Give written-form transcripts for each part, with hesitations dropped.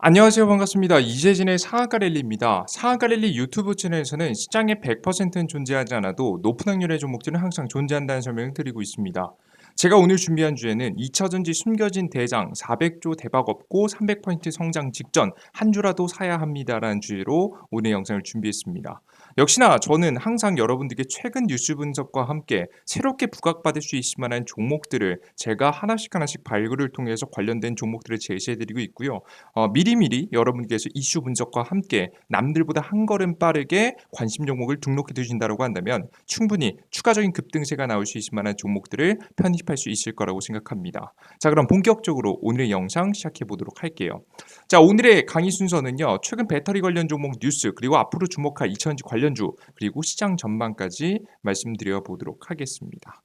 안녕하세요. 반갑습니다. 이재진의 상한가 랠리입니다. 상한가 랠리 유튜브 채널에서는 시장의 100%는 존재하지 않아도 높은 확률의 종목들은 항상 존재한다는 설명을 드리고 있습니다. 제가 오늘 준비한 주제는 2차전지 숨겨진 대장 400조 대박 없고 300% 성장 직전 한 주라도 사야 합니다라는 주제로 오늘 영상을 준비했습니다. 역시나 저는 항상 여러분들께 최근 뉴스 분석과 함께 새롭게 부각받을 수 있을 만한 종목들을 제가 하나씩 발굴을 통해서 관련된 종목들을 제시해드리고 있고요. 미리미리 여러분께서 이슈 분석과 함께 남들보다 한 걸음 빠르게 관심 종목을 등록해 두신다고 한다면 충분히 추가적인 급등세가 나올 수 있을 만한 종목들을 편입할 수 있을 거라고 생각합니다. 자, 그럼 본격적으로 오늘의 영상 시작해 보도록 할게요. 자, 오늘의 강의 순서는요. 최근 배터리 관련 종목 뉴스, 그리고 앞으로 주목할 2차전지 관련주, 그리고 시장 전망까지 말씀드려 보도록 하겠습니다.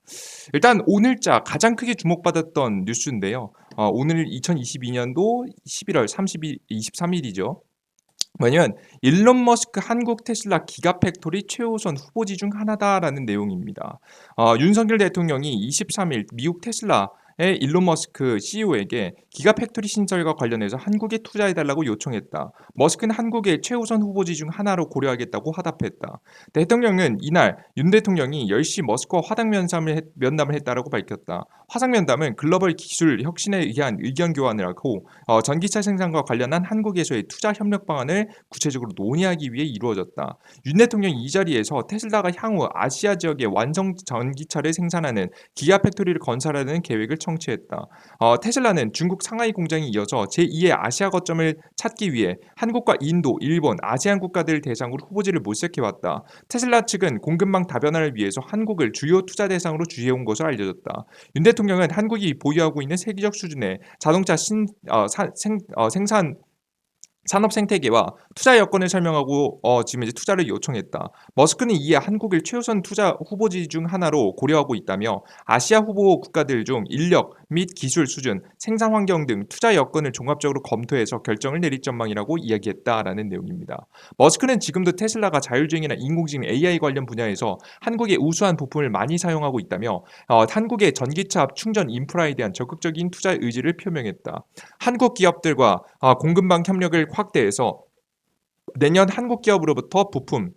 일단 오늘자 가장 크게 주목받았던 뉴스인데요. 오늘 2022년도 11월 23일이죠. 뭐냐면 일론 머스크 한국 테슬라 기가팩토리 최우선 후보지 중 하나다라는 내용입니다. 윤석열 대통령이 23일 미국 테슬라의 일론 머스크 CEO에게 기가팩토리 신설과 관련해서 한국에 투자해달라고 요청했다. 머스크는 한국의 최우선 후보지 중 하나로 고려하겠다고 화답했다. 대통령은 이날 윤 대통령이 10시 머스크와 면담을 했다라고 밝혔다. 화상 면담은 글로벌 기술 혁신에 의한 의견 교환을 하고 전기차 생산과 관련한 한국에서의 투자 협력 방안을 구체적으로 논의하기 위해 이루어졌다. 윤 대통령이 이 자리에서 테슬라가 향후 아시아 지역에 완성 전기차를 생산하는 기가팩토리를 건설하는 계획을 청취했다. 테슬라는 중국 상하이 공장에 이어서 제2의 아시아 거점을 찾기 위해 한국과 인도, 일본, 아세안 국가들을 대상으로 후보지를 모색해왔다. 테슬라 측은 공급망 다변화를 위해서 한국을 주요 투자 대상으로 주의해온 것으로 알려졌다. 윤 대통령은 한국이 보유하고 있는 세계적 수준의 자동차 생산 산업 생태계와 투자 여건을 설명하고 지금 이제 투자를 요청했다. 머스크는 이에 한국을 최우선 투자 후보지 중 하나로 고려하고 있다며 아시아 후보 국가들 중 인력 및 기술 수준, 생산 환경 등 투자 여건을 종합적으로 검토해서 결정을 내릴 전망이라고 이야기했다라는 내용입니다. 머스크는 지금도 테슬라가 자율주행이나 인공지능 AI 관련 분야에서 한국의 우수한 부품을 많이 사용하고 있다며 한국의 전기차 충전 인프라에 대한 적극적인 투자 의지를 표명했다. 한국 기업들과 공급망 협력을 확대해서 내년 한국 기업으로부터 부품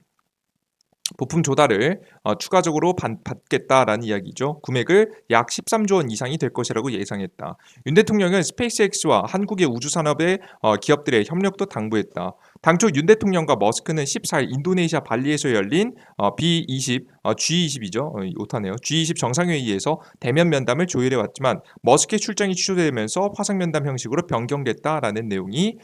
조달을 추가적으로 받겠다라는 이야기죠. 금액을 약 13조 원 이상이 될 것이라고 예상했다. 윤 대통령은 스페이스X와 한국의 우주산업의 기업들의 협력도 당부했다. 당초 윤 대통령과 머스크는 14일 인도네시아 발리에서 열린 B20, G20이죠. 오타네요. G20 정상회의에서 대면 면담을 조율해 왔지만 머스크의 출장이 취소되면서 화상 면담 형식으로 변경됐다라는 내용이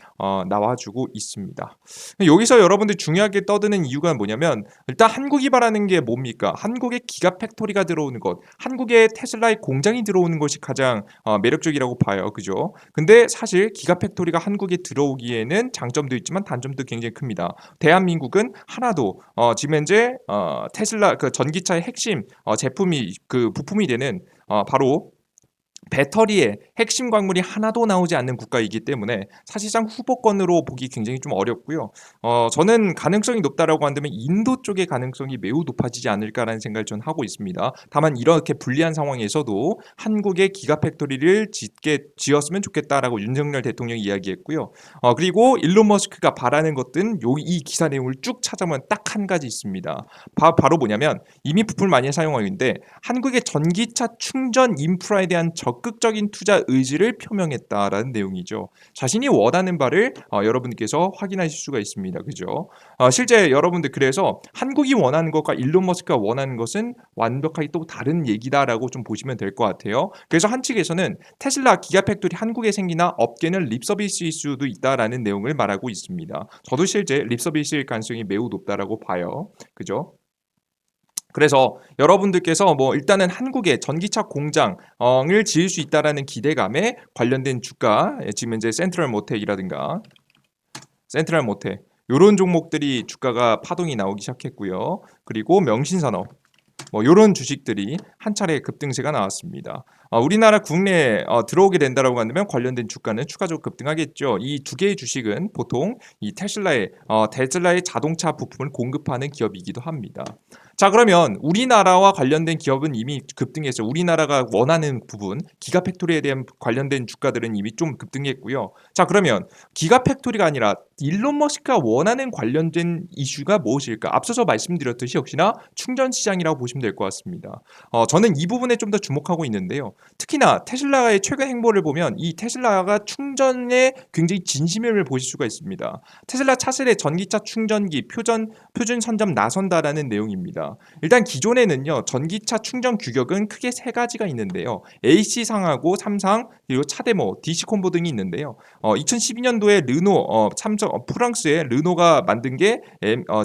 나와주고 있습니다. 여기서 여러분들 중요하게 떠드는 이유가 뭐냐면 일단 한국이 바라는 게 뭡니까? 한국의 기가팩토리가 들어오는 것, 한국의 테슬라의 공장이 들어오는 것이 가장 매력적이라고 봐요. 그죠? 근데 사실 기가팩토리가 한국에 들어오기에는 장점도 있지만 단점도 굉장히 큽니다. 대한민국은 하나도 지금 현재 테슬라 그 전기차의 핵심 제품이 그 부품이 되는 바로 배터리의 핵심 광물이 하나도 나오지 않는 국가이기 때문에 사실상 후보권으로 보기 굉장히 좀 어렵고요. 저는 가능성이 높다라고 한다면 인도 쪽의 가능성이 매우 높아지지 않을까라는 생각을 전 하고 있습니다. 다만 이렇게 불리한 상황에서도 한국의 기가팩토리를 지었으면 좋겠다라고 윤석열 대통령이 이야기했고요. 그리고 일론 머스크가 바라는 것들은 이 기사 내용을 쭉 찾아보면 딱 한 가지 있습니다. 바로 뭐냐면 이미 부품을 많이 사용하고 있는데 한국의 전기차 충전 인프라에 대한 적극적인 투자 의지를 표명했다라는 내용이죠. 자신이 원하는 바를 여러분께서 확인하실 수가 있습니다. 그죠? 실제 여러분들 그래서 한국이 원하는 것과 일론 머스크가 원하는 것은 완벽하게 또 다른 얘기다라고 좀 보시면 될 것 같아요. 그래서 한 측에서는 테슬라 기가팩토리 한국에 생기나 업계는 립서비스일 수도 있다라는 내용을 말하고 있습니다. 저도 실제 립서비스일 가능성이 매우 높다라고 봐요. 그죠? 그래서 여러분들께서 뭐 일단은 한국의 전기차 공장을 지을 수 있다라는 기대감에 관련된 주가 지금 이제 센트럴 모텔 요런 종목들이 주가가 파동이 나오기 시작했고요. 그리고 명신산업 뭐 요런 주식들이 한 차례 급등세가 나왔습니다. 우리나라 국내에 들어오게 된다라고 한다면 관련된 주가는 추가적으로 급등하겠죠. 이 두 개의 주식은 보통 이 테슬라의 자동차 부품을 공급하는 기업이기도 합니다. 자, 그러면 우리나라와 관련된 기업은 이미 급등했어요. 우리나라가 원하는 부분, 기가팩토리에 대한 관련된 주가들은 이미 좀 급등했고요. 자, 그러면 기가팩토리가 아니라 일론 머스크가 원하는 관련된 이슈가 무엇일까? 앞서서 말씀드렸듯이 역시나 충전 시장이라고 보시면 될 것 같습니다. 저는 이 부분에 좀 더 주목하고 있는데요. 특히나 테슬라의 최근 행보를 보면 이 테슬라가 충전에 굉장히 진심임을 보실 수가 있습니다. 테슬라 차세대 전기차 충전기 표준 선점 나선다라는 내용입니다. 일단 기존에는요, 전기차 충전 규격은 크게 세 가지가 있는데요. AC 상하고 삼상 그리고 차데모, DC 콤보 등이 있는데요. 2012년도에 프랑스의 르노가 만든 게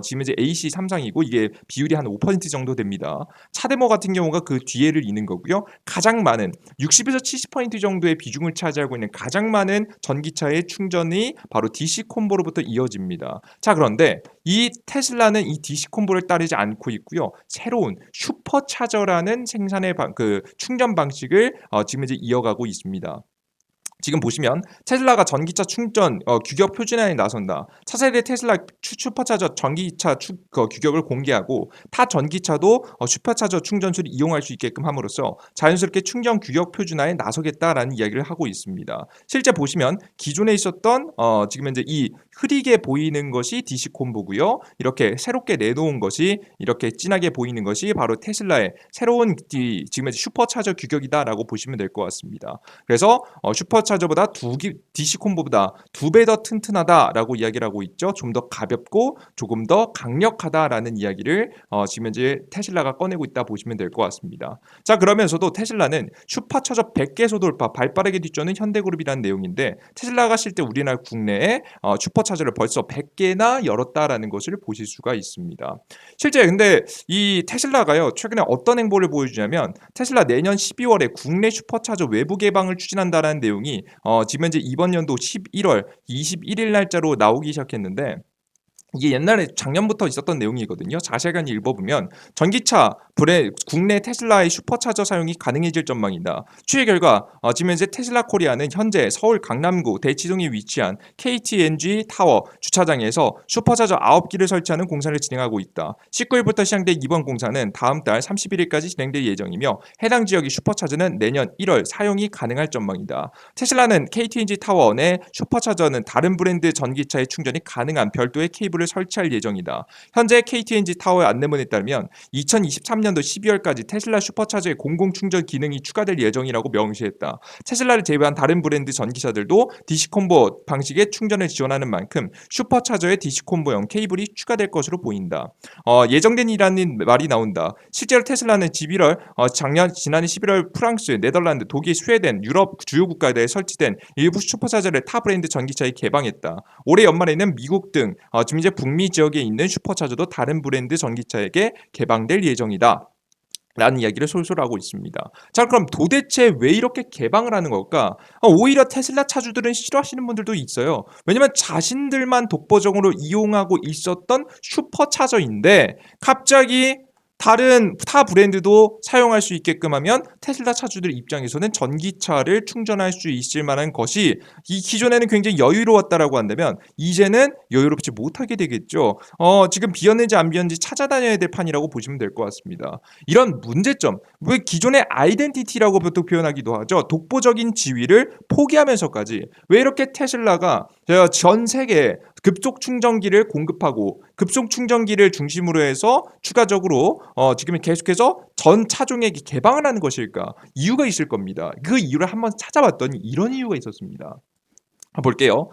지금 이제 AC 삼상이고 이게 비율이 한 5% 정도 됩니다. 차데모 같은 경우가 그 뒤에를 잇는 거고요. 가장 많은 60에서 70% 정도의 비중을 차지하고 있는 가장 많은 전기차의 충전이 바로 DC 콤보로부터 이어집니다. 자, 그런데 이 테슬라는 이 DC 콤보를 따르지 않고 있고요. 새로운 슈퍼차저라는 그 충전 방식을 지금 이제 이어가고 있습니다. 지금 보시면 테슬라가 전기차 충전 규격 표준화에 나선다. 차세대 테슬라 슈퍼차저 전기차 규격을 공개하고 타 전기차도 슈퍼차저 충전소를 이용할 수 있게끔 함으로써 자연스럽게 충전 규격 표준화에 나서겠다라는 이야기를 하고 있습니다. 실제 보시면 기존에 있었던 지금 현재 이 흐리게 보이는 것이 DC 콤보고요. 이렇게 새롭게 내놓은 것이 이렇게 진하게 보이는 것이 바로 테슬라의 새로운 지금 현재 슈퍼차저 규격이다라고 보시면 될 것 같습니다. 그래서 슈퍼차저보다 DC 콤보보다 2배 더 튼튼하다라고 이야기를 하고 있죠. 좀 더 가볍고 조금 더 강력하다라는 이야기를 지금 현재 테슬라가 꺼내고 있다 보시면 될 것 같습니다. 자, 그러면서도 테슬라는 슈퍼차저 100개소 돌파 발빠르게 뒤쫓는 현대그룹이라는 내용인데 테슬라가 실제 우리나라 국내에 슈퍼차저를 벌써 100개나 열었다라는 것을 보실 수가 있습니다. 실제 근데 이 테슬라가요 최근에 어떤 행보를 보여주냐면 테슬라 내년 12월에 국내 슈퍼차저 외부 개방을 추진한다라는 내용이 지금 현재 이번 연도 11월 21일 날짜로 나오기 시작했는데 이게 옛날에 작년부터 있었던 내용이거든요. 자세하게 읽어보면 전기차 국내 테슬라의 슈퍼차저 사용이 가능해질 전망이다. 추의 결과 지금 현재 테슬라 코리아는 현재 서울 강남구 대치동에 위치한 KTNG 타워 주차장에서 슈퍼차저 9기를 설치하는 공사를 진행하고 있다. 19일부터 시작된 이번 공사는 다음 달 31일까지 진행될 예정이며 해당 지역의 슈퍼차저는 내년 1월 사용이 가능할 전망이다. 테슬라는 KTNG 타워 내 슈퍼차저는 다른 브랜드 전기차의 충전이 가능한 별도의 케이블을 설치할 예정이다. 현재 KTNG 타워의 안내문에 따르면 2023년도 12월까지 테슬라 슈퍼차저의 공공 충전 기능이 추가될 예정이라고 명시했다. 테슬라를 제외한 다른 브랜드 전기차들도 DC 콤보 방식의 충전을 지원하는 만큼 슈퍼차저의 DC 콤보형 케이블이 추가될 것으로 보인다. 예정된 이라는 말이 나온다. 실제로 테슬라는 지난해 11월 프랑스, 네덜란드, 독일, 스웨덴, 유럽 주요 국가에 설치된 일부 슈퍼차저를 타 브랜드 전기차에 개방했다. 올해 연말에는 미국 등 지금 이제 북미 지역에 있는 슈퍼차저도 다른 브랜드 전기차에게 개방될 예정이다. 라는 이야기를 솔솔하고 있습니다. 자, 그럼 도대체 왜 이렇게 개방을 하는 걸까? 오히려 테슬라 차주들은 싫어하시는 분들도 있어요. 왜냐면 자신들만 독보적으로 이용하고 있었던 슈퍼차저인데 갑자기 다른 타 브랜드도 사용할 수 있게끔 하면 테슬라 차주들 입장에서는 전기차를 충전할 수 있을 만한 것이 이 기존에는 굉장히 여유로웠다라고 한다면 이제는 여유롭지 못하게 되겠죠. 지금 비었는지 안 비었는지 찾아다녀야 될 판이라고 보시면 될 것 같습니다. 이런 문제점, 왜 기존의 아이덴티티라고 보통 표현하기도 하죠. 독보적인 지위를 포기하면서까지 왜 이렇게 테슬라가 전 세계에 급속 충전기를 공급하고 급속 충전기를 중심으로 해서 추가적으로 지금 계속해서 전 차종에게 개방을 하는 것일까? 이유가 있을 겁니다. 그 이유를 한번 찾아봤더니 이런 이유가 있었습니다. 볼게요.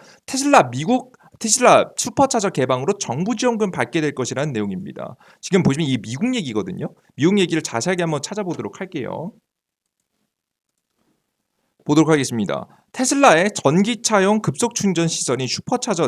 미국 테슬라 슈퍼차저 개방으로 정부 지원금 받게 될 것이라는 내용입니다. 지금 보시면 이 미국 얘기거든요. 미국 얘기를 자세하게 한번 찾아보도록 할게요. 보도록 하겠습니다. 테슬라의 전기차용 급속 충전 시설인 슈퍼차저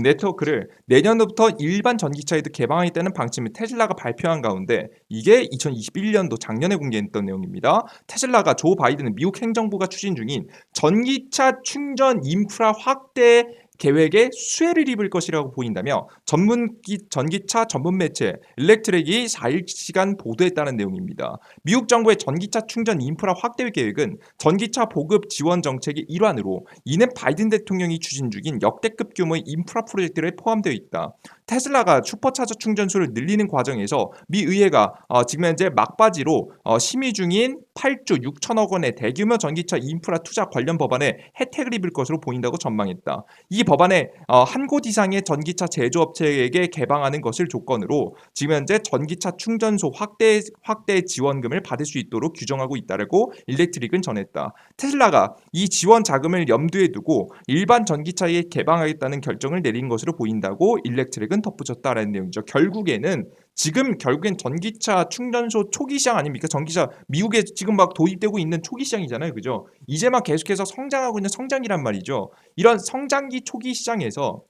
네트워크를 내년부터 일반 전기차에도 개방하겠다는 방침을 테슬라가 발표한 가운데 이게 2021년도 작년에 공개했던 내용입니다. 테슬라가 조 바이든 미국 행정부가 추진 중인 전기차 충전 인프라 확대 계획에 수혜를 입을 것이라고 보인다며 전기차 전문 매체 일렉트렉이 4일간 보도했다는 내용입니다. 미국 정부의 전기차 충전 인프라 확대 계획은 전기차 보급 지원 정책의 일환으로 이는 바이든 대통령이 추진 중인 역대급 규모의 인프라 프로젝트에 포함되어 있다. 테슬라가 슈퍼차저 충전소를 늘리는 과정에서 미 의회가 지금 현재 막바지로 심의 중인 8조 6천억 원의 대규모 전기차 인프라 투자 관련 법안에 혜택을 입을 것으로 보인다고 전망했다. 이 법안에 한 곳 이상의 전기차 제조업체에게 개방하는 것을 조건으로 지금 현재 전기차 충전소 확대 지원금을 받을 수 있도록 규정하고 있다고 일렉트릭은 전했다. 테슬라가 이 지원 자금을 염두에 두고 일반 전기차에 개방하겠다는 결정을 내린 것으로 보인다고 일렉트릭은 덧붙였다라는 내용이죠. 결국엔 전기차 충전소 초기 시장 아닙니까? 전기차 미국에 지금 막 도입되고 있는 초기 시장이잖아요. 그죠? 이제 막 계속해서 성장하고 있는 성장이란 말이죠. 이런 성장기 초기 시장에서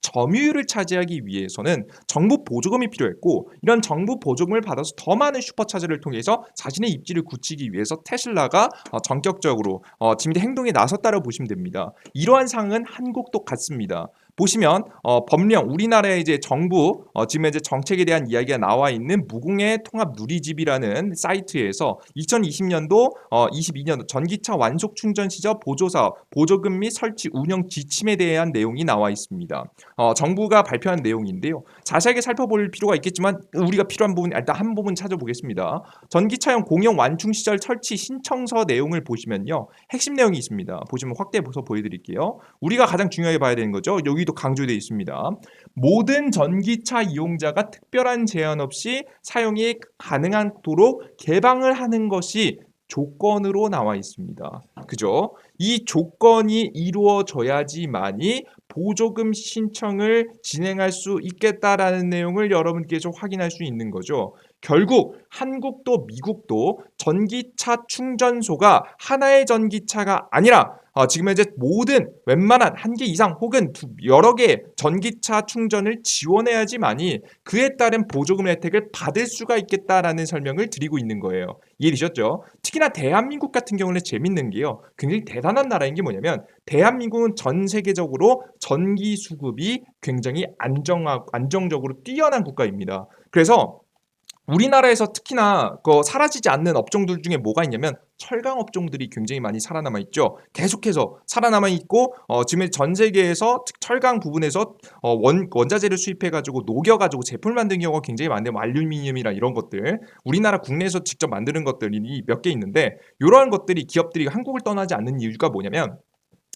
점유율을 차지하기 위해서는 정부 보조금이 필요했고, 이런 정부 보조금을 받아서 더 많은 슈퍼차저를 통해서 자신의 입지를 굳히기 위해서 테슬라가 전격적으로 지금 행동에 나섰다고 보시면 됩니다. 이러한 상황은 한국도 같습니다. 보시면 법령 우리나라의 이제 정부 지금 이제 정책에 대한 이야기가 나와 있는 무공해 통합 누리집이라는 사이트에서 2020년도 22년도 전기차 완속 충전 시저 보조 사업 보조금 및 설치 운영 지침에 대한 내용이 나와 있습니다. 정부가 발표한 내용인데요. 자세하게 살펴볼 필요가 있겠지만 우리가 필요한 부분 일단 한 부분 찾아보겠습니다. 전기차용 공용 완충 시절 설치 신청서 내용을 보시면요. 핵심 내용이 있습니다. 보시면 확대해서 보여드릴게요. 우리가 가장 중요하게 봐야 되는 거죠. 여기도 강조되어 있습니다. 모든 전기차 이용자가 특별한 제한 없이 사용이 가능하도록 개방을 하는 것이 조건으로 나와 있습니다. 그죠? 이 조건이 이루어져야지만이 보조금 신청을 진행할 수 있겠다라는 내용을 여러분께서 확인할 수 있는 거죠. 결국 한국도 미국도 전기차 충전소가 하나의 전기차가 아니라 지금 현재 모든 웬만한 한 개 이상 혹은 여러 개의 전기차 충전을 지원해야지만이 그에 따른 보조금 혜택을 받을 수가 있겠다라는 설명을 드리고 있는 거예요. 이해되셨죠? 특히나 대한민국 같은 경우는 재밌는 게요. 굉장히 대단한 나라인 게 뭐냐면 대한민국은 전 세계적으로 전기 수급이 굉장히 안정적으로 뛰어난 국가입니다. 그래서 우리나라에서 특히나 사라지지 않는 업종들 중에 뭐가 있냐면 철강 업종들이 굉장히 많이 살아남아 있죠. 계속해서 살아남아 있고 지금 전 세계에서 철강 부분에서 원자재를 수입해 가지고 녹여 가지고 제품을 만드는 경우가 굉장히 많은데 알루미늄이나 이런 것들 우리나라 국내에서 직접 만드는 것들이 몇 개 있는데 이러한 것들이 기업들이 한국을 떠나지 않는 이유가 뭐냐면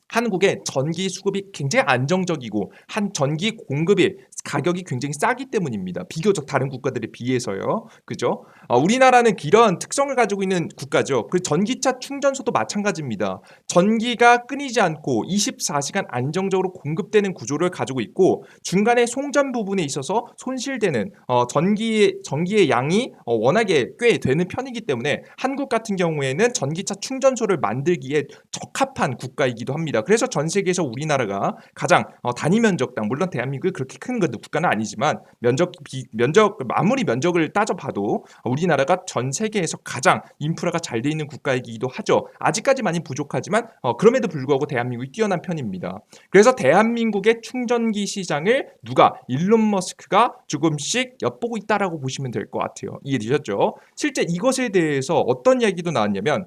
한국의 전기 수급이 굉장히 안정적이고 한 전기 공급이 가격이 굉장히 싸기 때문입니다. 비교적 다른 국가들에 비해서요. 그죠? 우리나라는 이런 특성을 가지고 있는 국가죠. 그 전기차 충전소도 마찬가지입니다. 전기가 끊이지 않고 24시간 안정적으로 공급되는 구조를 가지고 있고 중간에 송전 부분에 있어서 손실되는 전기의 양이 워낙에 꽤 되는 편이기 때문에 한국 같은 경우에는 전기차 충전소를 만들기에 적합한 국가이기도 합니다. 그래서 전 세계에서 우리나라가 가장 단위 면적당 물론 대한민국이 그렇게 큰 국가는 아니지만 아무리 면적을 따져봐도 우리나라가 전 세계에서 가장 인프라가 잘 돼 있는 국가이기도 하죠. 아직까지 많이 부족하지만 그럼에도 불구하고 대한민국이 뛰어난 편입니다. 그래서 대한민국의 충전기 시장을 일론 머스크가 조금씩 엿보고 있다라고 보시면 될 것 같아요. 이해되셨죠? 실제 이것에 대해서 어떤 이야기도 나왔냐면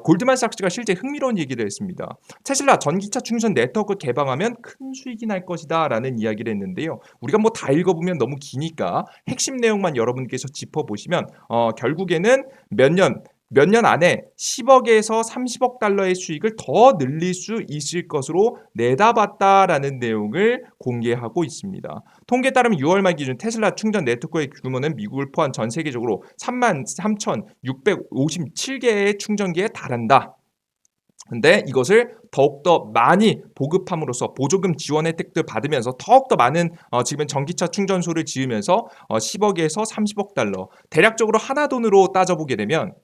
골드만삭스가 실제 흥미로운 얘기를 했습니다. 테슬라 전기차 충전 네트워크 개방하면 큰 수익이 날 것이다 라는 이야기를 했는데요. 우리가 뭐 다 읽어보면 너무 기니까 핵심 내용만 여러분께서 짚어보시면 결국에는 몇 년 안에 10억에서 30억 달러의 수익을 더 늘릴 수 있을 것으로 내다봤다라는 내용을 공개하고 있습니다. 통계에 따르면 6월 말 기준 테슬라 충전 네트워크의 규모는 미국을 포함 전 세계적으로 33,657개의 충전기에 달한다. 근데 이것을 더욱더 많이 보급함으로써 보조금 지원 혜택들 받으면서 더욱더 많은 지금 전기차 충전소를 지으면서 10억에서 30억 달러 대략적으로 하나 돈으로 따져보게 되면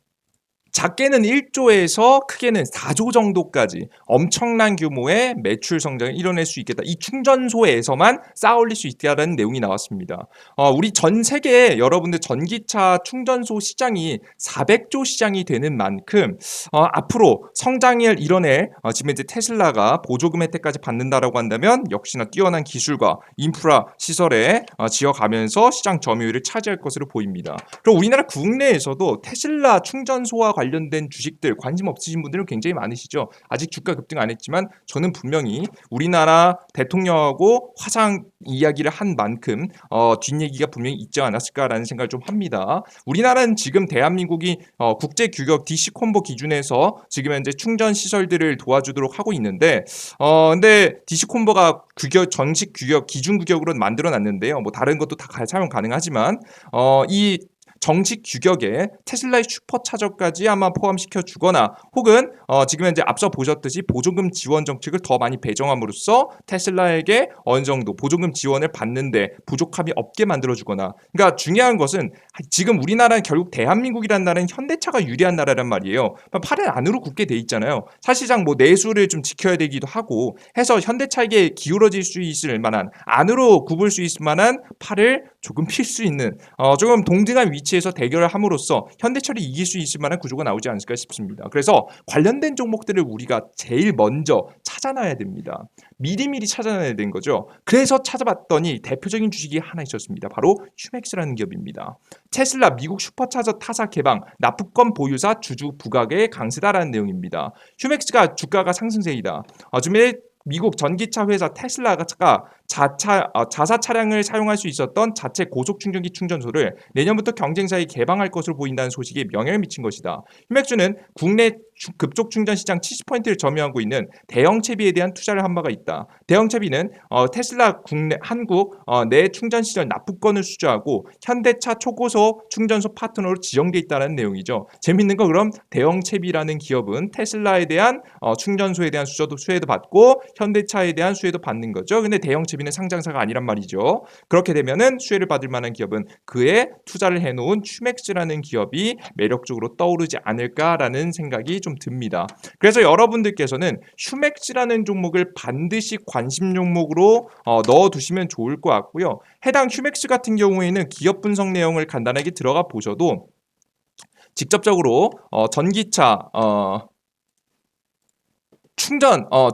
작게는 1조에서 크게는 4조 정도까지 엄청난 규모의 매출 성장을 이뤄낼 수 있겠다. 이 충전소에서만 쌓아올릴 수 있다는 내용이 나왔습니다. 우리 전 세계에 여러분들 전기차 충전소 시장이 400조 시장이 되는 만큼 앞으로 성장을 이뤄낼 지금 이제 테슬라가 보조금 혜택까지 받는다라고 한다면 역시나 뛰어난 기술과 인프라 시설에 지어가면서 시장 점유율을 차지할 것으로 보입니다. 그리고 우리나라 국내에서도 테슬라 충전소와 관련 관련된 주식들 관심 없으신 분들은 굉장히 많으시죠. 아직 주가 급등 안 했지만 저는 분명히 우리나라 대통령하고 화상 이야기를 한 만큼 뒷얘기가 분명히 있지 않았을까라는 생각을 좀 합니다. 우리나라는 지금 대한민국이 국제 규격 DC 콤보 기준에서 지금 현재 충전 시설들을 도와주도록 하고 있는데 근데 DC 콤보가 규격 정식 규격 기준 규격으로 만들어 놨는데요. 뭐 다른 것도 다 사용 가능하지만 이 정식 규격에 테슬라의 슈퍼차저까지 아마 포함시켜 주거나 혹은 지금 현재 앞서 보셨듯이 보조금 지원 정책을 더 많이 배정함으로써 테슬라에게 어느 정도 보조금 지원을 받는데 부족함이 없게 만들어 주거나 그러니까 중요한 것은 지금 우리나라는 결국 대한민국이라는 나라는 현대차가 유리한 나라란 말이에요. 팔은 안으로 굽게 돼 있잖아요. 사실상 뭐 내수를 좀 지켜야 되기도 하고 해서 현대차에게 기울어질 수 있을 만한 안으로 굽을 수 있을 만한 팔을 조금 필 수 있는 조금 동등한 위치에서 대결을 함으로써 현대차를 이길 수 있을 만한 구조가 나오지 않을까 싶습니다. 그래서 관련된 종목들을 우리가 제일 먼저 찾아놔야 됩니다. 미리미리 찾아놔야 되는 거죠. 그래서 찾아봤더니 대표적인 주식이 하나 있었습니다. 바로 휴맥스라는 기업입니다. 테슬라 미국 슈퍼차저 타사 개방 납부권 보유사 주주 부각의 강세다라는 내용입니다. 휴맥스가 주가가 상승세이다. 요즘에 미국 전기차 회사 테슬라가 자사 차량을 사용할 수 있었던 자체 고속 충전기 충전소를 내년부터 경쟁사에 개방할 것으로 보인다는 소식에 영향을 미친 것이다. 휴맥주는 국내 급속 충전 시장 70%를 점유하고 있는 대형 채비에 대한 투자를 한 바가 있다. 대형 채비는 테슬라 국내 한국 내 충전 시절 납부권을 수주하고 현대차 초고속 충전소 파트너로 지정돼 있다는 내용이죠. 재밌는 거 그럼 대형 채비라는 기업은 테슬라에 대한 충전소에 대한 수혜도 받고 현대차에 대한 수혜도 받는 거죠. 근데 대형 채비는 상장사가 아니란 말이죠. 그렇게 되면은 수혜를 받을 만한 기업은 그에 투자를 해놓은 휴맥스라는 기업이 매력적으로 떠오르지 않을까라는 생각이 좀 듭니다. 그래서 여러분들께서는 휴맥스라는 종목을 반드시 관심 종목으로 넣어두시면 좋을 것 같고요. 해당 휴맥스 같은 경우에는 기업 분석 내용을 간단하게 들어가 보셔도 직접적으로 전기차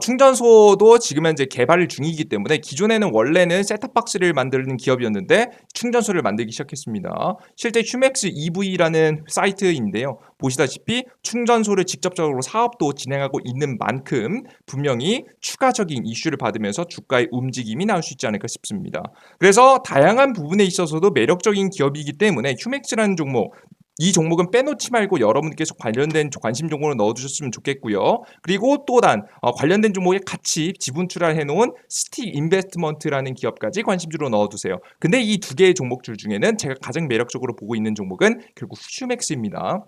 충전소도 지금 현재 개발 중이기 때문에 기존에는 원래는 셋탑박스를 만드는 기업이었는데 충전소를 만들기 시작했습니다. 실제 휴맥스 EV라는 사이트인데요. 보시다시피 충전소를 직접적으로 사업도 진행하고 있는 만큼 분명히 추가적인 이슈를 받으면서 주가의 움직임이 나올 수 있지 않을까 싶습니다. 그래서 다양한 부분에 있어서도 매력적인 기업이기 때문에 휴맥스라는 종목 이 종목은 빼놓지 말고 여러분께서 관련된 관심 종목으로 넣어주셨으면 좋겠고요. 그리고 또한 관련된 종목에 같이 지분 투자해 놓은 스틱 인베스트먼트라는 기업까지 관심주로 넣어두세요. 근데 이 두 개의 종목줄 중에는 제가 가장 매력적으로 보고 있는 종목은 결국 휴맥스입니다.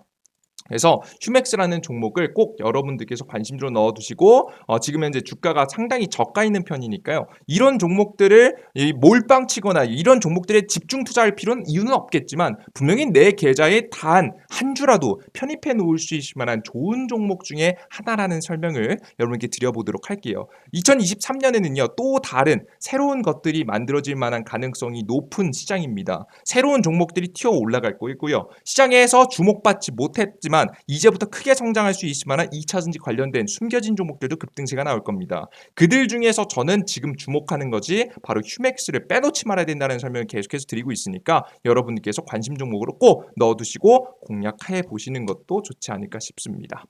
그래서 휴맥스라는 종목을 꼭 여러분들께서 관심주로 넣어두시고 지금 현재 주가가 상당히 저가 있는 편이니까요. 이런 종목들을 몰빵치거나 이런 종목들에 집중 투자할 필요는 이유는 없겠지만 분명히 내 계좌에 단 한 주라도 편입해 놓을 수 있을 만한 좋은 종목 중에 하나라는 설명을 여러분께 드려보도록 할게요. 2023년에는요. 또 다른 새로운 것들이 만들어질 만한 가능성이 높은 시장입니다. 새로운 종목들이 튀어 올라갈 거고요. 시장에서 주목받지 못했지만 이제부터 크게 성장할 수 있을 만한 2차전지 관련된 숨겨진 종목들도 급등세가 나올 겁니다. 그들 중에서 저는 지금 주목하는 것이 바로 휴맥스를 빼놓지 말아야 된다는 설명을 계속해서 드리고 있으니까 여러분께서 관심 종목으로 꼭 넣어두시고 공략해 보시는 것도 좋지 않을까 싶습니다.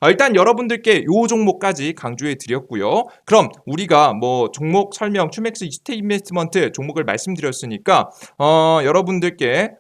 일단 여러분들께 이 종목까지 강조해 드렸고요. 그럼 우리가 뭐 종목 설명 휴맥스 스테이 인베스트먼트 종목을 말씀드렸으니까 여러분들께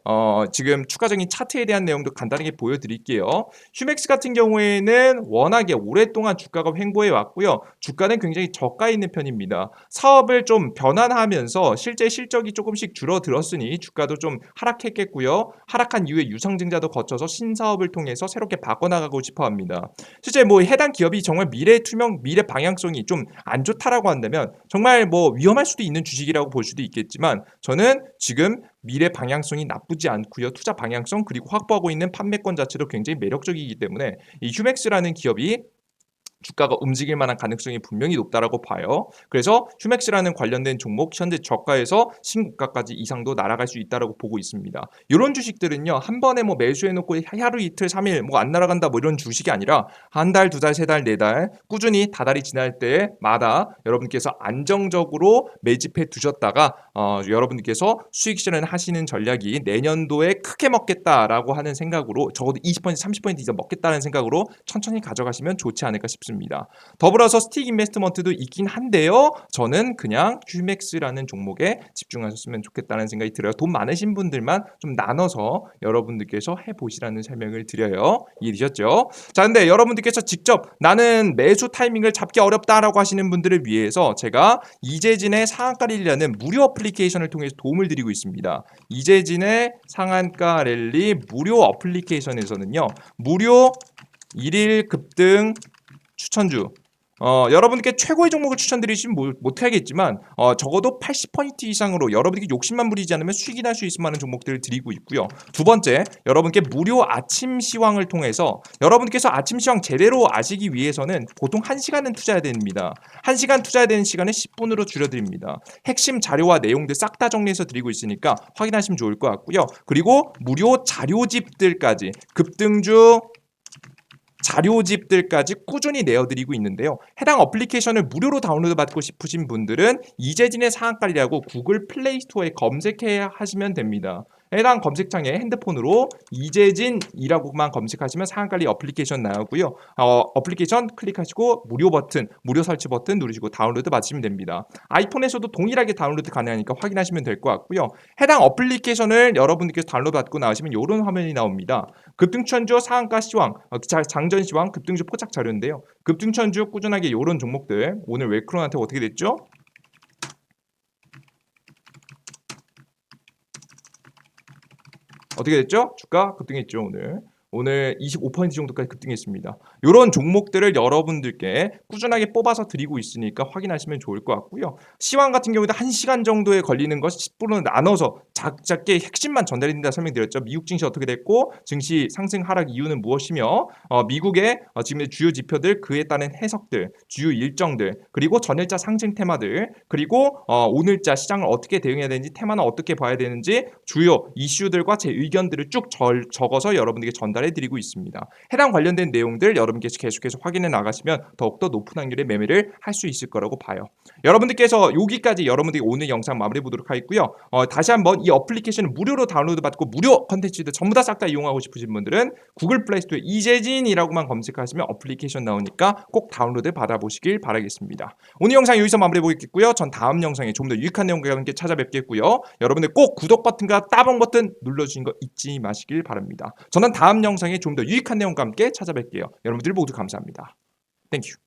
지금 추가적인 차트에 대한 내용도 간단하게 보여드릴게요. 휴맥스 같은 경우에는 워낙에 오랫동안 주가가 횡보해 왔고요. 주가는 굉장히 저가 있는 편입니다. 사업을 좀 변환하면서 실제 실적이 조금씩 줄어들었으니 주가도 좀 하락했겠고요. 하락한 이후에 유상증자도 거쳐서 신사업을 통해서 새롭게 바꿔나가고 싶어합니다. 실제 뭐 해당 기업이 정말 미래 투명, 미래 방향성이 좀 안 좋다라고 한다면 정말 뭐 위험할 수도 있는 주식이라고 볼 수도 있겠지만 저는 지금 미래 방향성이 나쁘지 않고요. 투자 방향성 그리고 확보하고 있는 판매권 자체도 굉장히 매력적이기 때문에 이 휴맥스라는 기업이 주가가 움직일 만한 가능성이 분명히 높다라고 봐요. 그래서 휴맥스라는 관련된 종목 현재 저가에서 신고가까지 이상도 날아갈 수 있다라고 보고 있습니다. 이런 주식들은요, 한 번에 뭐 매수해놓고 하루 이틀 3일 뭐 안 날아간다 뭐 이런 주식이 아니라 한 달, 두 달, 세 달, 네 달 꾸준히 다달이 지날 때마다 여러분께서 안정적으로 매집해 두셨다가 여러분께서 수익 실현하시는 전략이 내년도에 크게 먹겠다라고 하는 생각으로 적어도 20% 30% 이상 먹겠다는 생각으로 천천히 가져가시면 좋지 않을까 싶습니다. 더불어서 스틱 인베스트먼트도 있긴 한데요. 저는 그냥 휴맥스라는 종목에 집중하셨으면 좋겠다는 생각이 들어요. 돈 많으신 분들만 좀 나눠서 여러분들께서 해보시라는 설명을 드려요. 이해되셨죠? 자, 근데 여러분들께서 직접 나는 매수 타이밍을 잡기 어렵다라고 하시는 분들을 위해서 제가 이재진의 상한가 랠리라는 무료 어플리케이션을 통해서 도움을 드리고 있습니다. 이재진의 상한가 랠리 무료 어플리케이션에서는요, 무료 1일 급등 추천주, 여러분께 최고의 종목을 추천드리진 못하겠지만 적어도 80% 이상으로 여러분께 욕심만 부리지 않으면 수익이 날 수 있을 만한 종목들을 드리고 있고요. 두 번째, 여러분께 무료 아침 시황을 통해서 여러분께서 아침 시황 제대로 아시기 위해서는 보통 1시간은 투자해야 됩니다. 1시간 투자해야 되는 시간을 10분으로 줄여드립니다. 핵심 자료와 내용들 싹 다 정리해서 드리고 있으니까 확인하시면 좋을 것 같고요. 그리고 무료 자료집들까지 급등주 자료집들까지 꾸준히 내어드리고 있는데요. 해당 어플리케이션을 무료로 다운로드 받고 싶으신 분들은 이재진의 상한가리라고 구글 플레이 스토어에 검색해 하시면 됩니다. 해당 검색창에 핸드폰으로 이재진이라고만 검색하시면 상한가리 어플리케이션 나오고요. 어플리케이션 클릭하시고 무료 버튼, 무료 설치 버튼 누르시고 다운로드 받으시면 됩니다. 아이폰에서도 동일하게 다운로드 가능하니까 확인하시면 될 것 같고요. 해당 어플리케이션을 여러분들께서 다운로드 받고 나오시면 이런 화면이 나옵니다. 급등천주 상한가 시황, 장전 시황, 급등주 포착 자료인데요. 급등천주 꾸준하게 이런 종목들 오늘 웰크론한테 어떻게 됐죠? 어떻게 됐죠? 주가 급등했죠, 오늘. 오늘 25% 정도까지 급등했습니다. 이런 종목들을 여러분들께 꾸준하게 뽑아서 드리고 있으니까 확인하시면 좋을 것 같고요. 시황 같은 경우도 1시간 정도에 걸리는 것 10분으로 나눠서 작게 핵심만 전달해드린다 설명드렸죠. 미국 증시 어떻게 됐고 증시 상승 하락 이유는 무엇이며 미국의 지금의 주요 지표들 그에 따른 해석들, 주요 일정들, 그리고 전일자 상승 테마들, 그리고 오늘자 시장을 어떻게 대응해야 되는지 테마는 어떻게 봐야 되는지 주요 이슈들과 제 의견들을 쭉 적어서 여러분들에게 전달해 드리고 있습니다. 해당 관련된 내용들 여러분께서 계속해서 확인해 나가시면 더욱더 높은 확률의 매매를 할 수 있을 거라고 봐요. 여러분들께서 여기까지 여러분들이 오늘 영상 마무리해 보도록 하겠고요. 다시 한번 이 어플리케이션을 무료로 다운로드 받고 무료 컨텐츠들 전부 다 싹 다 이용하고 싶으신 분들은 구글 플레이 스토어에 이재진이라고만 검색하시면 어플리케이션 나오니까 꼭 다운로드 받아보시길 바라겠습니다. 오늘 영상 여기서 마무리해 보겠고요. 전 다음 영상에 좀 더 유익한 내용과 함께 찾아뵙겠고요. 여러분들 꼭 구독 버튼과 따봉 버튼 눌러주신 거 잊지 마시길 바랍니다. 저는 다음 영상에 좀 더 유익한 내용과 함께 찾아뵐게요. 여러분들 모두 감사합니다. 땡큐.